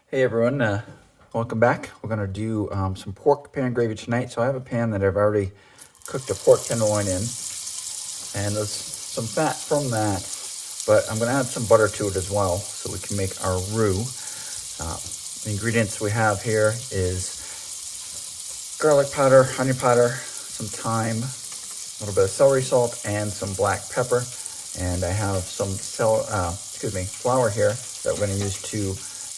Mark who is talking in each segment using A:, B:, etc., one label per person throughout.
A: Hey everyone, welcome back. We're gonna do some pork pan gravy tonight. So I have a pan that I've already cooked a pork tenderloin in, and there's some fat from that, but I'm gonna add some butter to it as well so we can make our roux. The ingredients we have here is garlic powder, onion powder, some thyme, a little bit of celery salt, and some black pepper. And I have some flour here that we're gonna use to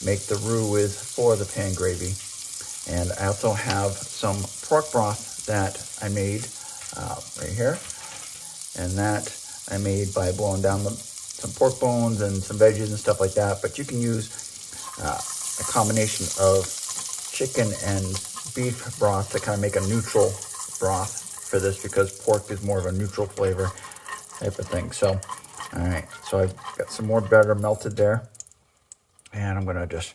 A: make the roux with for the pan gravy. And I also have some pork broth that I made right here. And that I made by blowing down some pork bones and some veggies and stuff like that. But you can use a combination of chicken and beef broth to kind of make a neutral broth for this, because pork is more of a neutral flavor type of thing. So, all right, so I've got some more butter melted there. And I'm gonna just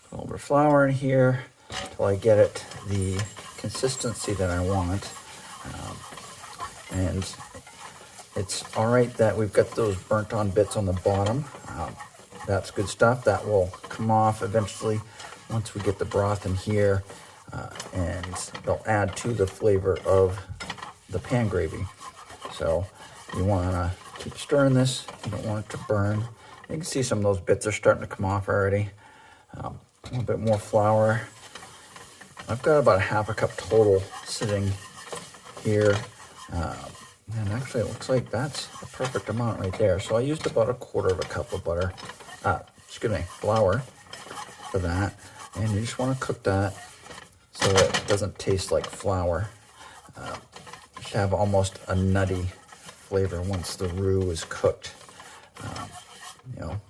A: put a little bit of flour in here until I get it the consistency that I want. And it's all right that we've got those burnt on bits on the bottom. That's good stuff. That will come off eventually once we get the broth in here, and they'll add to the flavor of the pan gravy. So you wanna keep stirring this. You don't want it to burn. You can see some of those bits are starting to come off already. A little bit more flour. I've got about a half a cup total sitting here. And actually it looks like that's a perfect amount right there. So I used about a quarter of a cup of flour for that. And you just want to cook that so that it doesn't taste like flour. It should have almost a nutty flavor once the roux is cooked.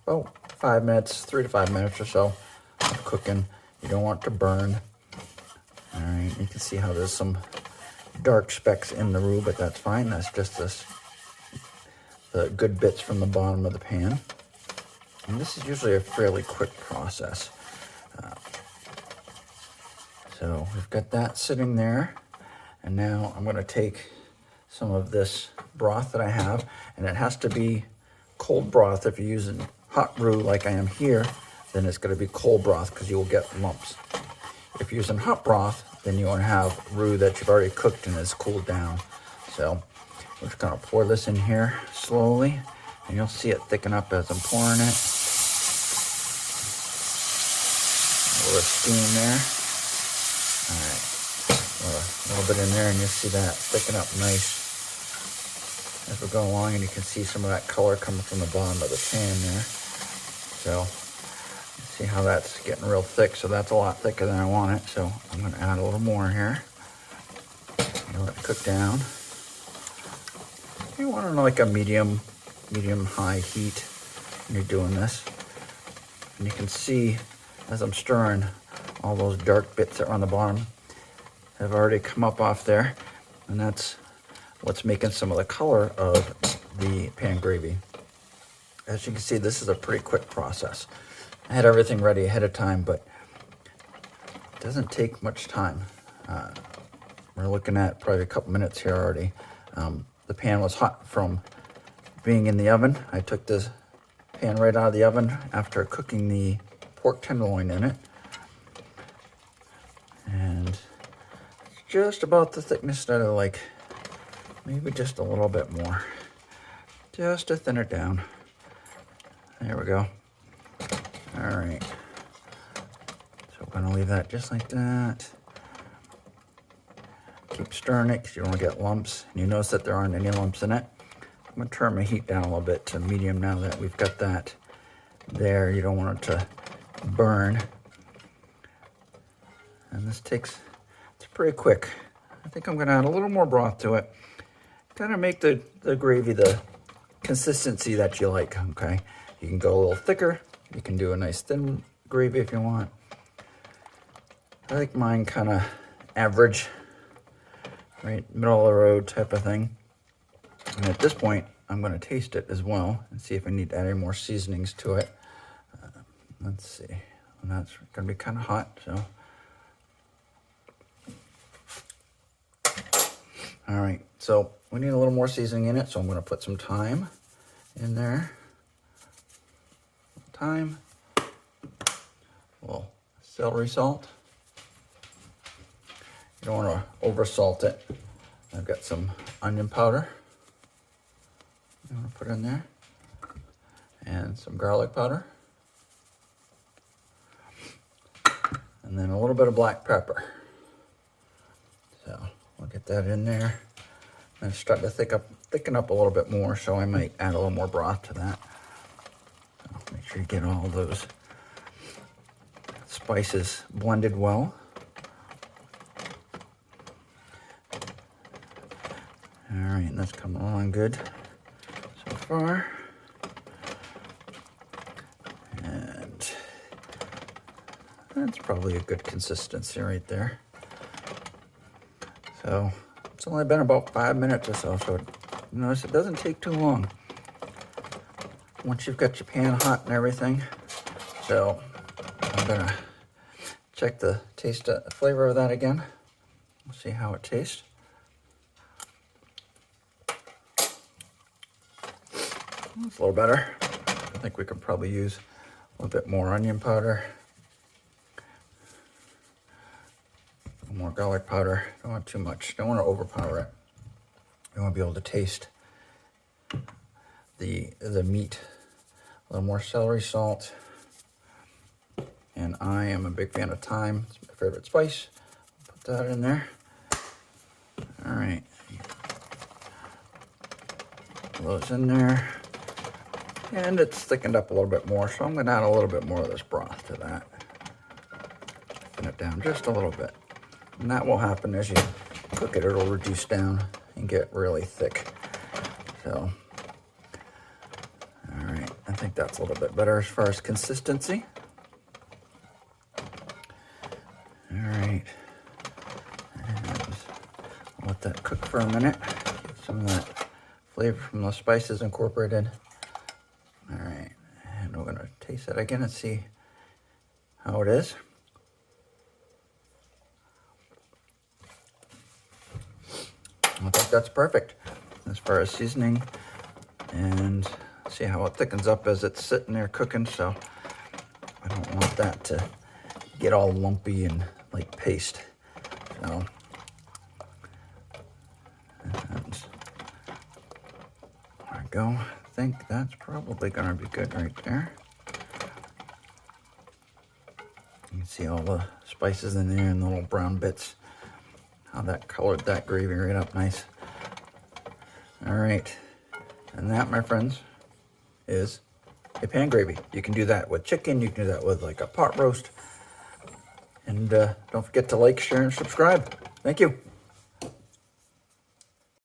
A: About 5 minutes, 3 to 5 minutes or so of cooking. You don't want it to burn. All right, you can see how there's some dark specks in the roux, but that's fine. That's just the good bits from the bottom of the pan. And this is usually a fairly quick process. So we've got that sitting there. And now I'm gonna take some of this broth that I have, and it has to be cold broth. If you're using hot roux like I am here, then it's going to be cold broth because you will get lumps. If you're using hot broth, then you want to have roux that you've already cooked and is cooled down. So we're just going to pour this in here slowly, and you'll see it thicken up as I'm pouring it. A little steam there. All right, a little bit in there, and you'll see that thicken up nice as we go along, and you can see some of that color coming from the bottom of the pan there. So see how that's getting real thick. So that's a lot thicker than I want it. So I'm going to add a little more here. Let it cook down. You want it on like a medium high heat when you're doing this. And you can see as I'm stirring, all those dark bits that are on the bottom have already come up off there, and that's what's making some of the color of the pan gravy. As you can see, this is a pretty quick process. I had everything ready ahead of time, but it doesn't take much time. We're looking at probably a couple minutes here already. The pan was hot from being in the oven. I took this pan right out of the oven after cooking the pork tenderloin in it. And it's just about the thickness that I like. Maybe just a little bit more, just to thin it down. There we go. All right. So we're gonna leave that just like that. Keep stirring it because you don't want to get lumps. And you notice that there aren't any lumps in it. I'm gonna turn my heat down a little bit to medium now that we've got that there. You don't want it to burn. And this it's pretty quick. I think I'm gonna add a little more broth to it. Kind of make the gravy the consistency that you like, okay? You can go a little thicker. You can do a nice thin gravy if you want. I like mine kind of average, right, middle of the road type of thing. And at this point, I'm going to taste it as well and see if I need to add any more seasonings to it. Let's see. And that's going to be kind of hot, so. All right, so we need a little more seasoning in it, so I'm going to put some thyme in there. Thyme, a little celery salt. You don't want to over salt it. I've got some onion powder I'm going to put in there, and some garlic powder, and then a little bit of black pepper. So we'll get that in there. And it's starting to thicken up a little bit more, so I might add a little more broth to that. So make sure you get all those spices blended well. All right, and that's coming along good so far. And that's probably a good consistency right there. So it's only been about 5 minutes or so, so you notice it doesn't take too long once you've got your pan hot and everything. So I'm gonna check the flavor of that again. We'll see how it tastes. It's a little better. I think we could probably use a little bit more onion powder, a little more garlic powder. Don't want too much. Don't want to overpower it. You want to be able to taste the meat. A little more celery salt. And I am a big fan of thyme. It's my favorite spice. Put that in there. All right. Put those in there. And it's thickened up a little bit more, so I'm going to add a little bit more of this broth to that. Thicken it down just a little bit. And that will happen as you cook it. It'll reduce down and get really thick. So, all right. I think that's a little bit better as far as consistency. All right. And I'll let that cook for a minute. Get some of that flavor from the spices incorporated. All right, and we're gonna taste that again and see how it is. I think that's perfect as far as seasoning, and see how it thickens up as it's sitting there cooking. So I don't want that to get all lumpy and like paste. So and there we go. I think that's probably going to be good right there. You can see all the spices in there and the little brown bits. How that colored that gravy right up nice. All right. And that, my friends, is a pan gravy. You can do that with chicken. You can do that with like a pot roast. And don't forget to like, share, and subscribe. Thank you.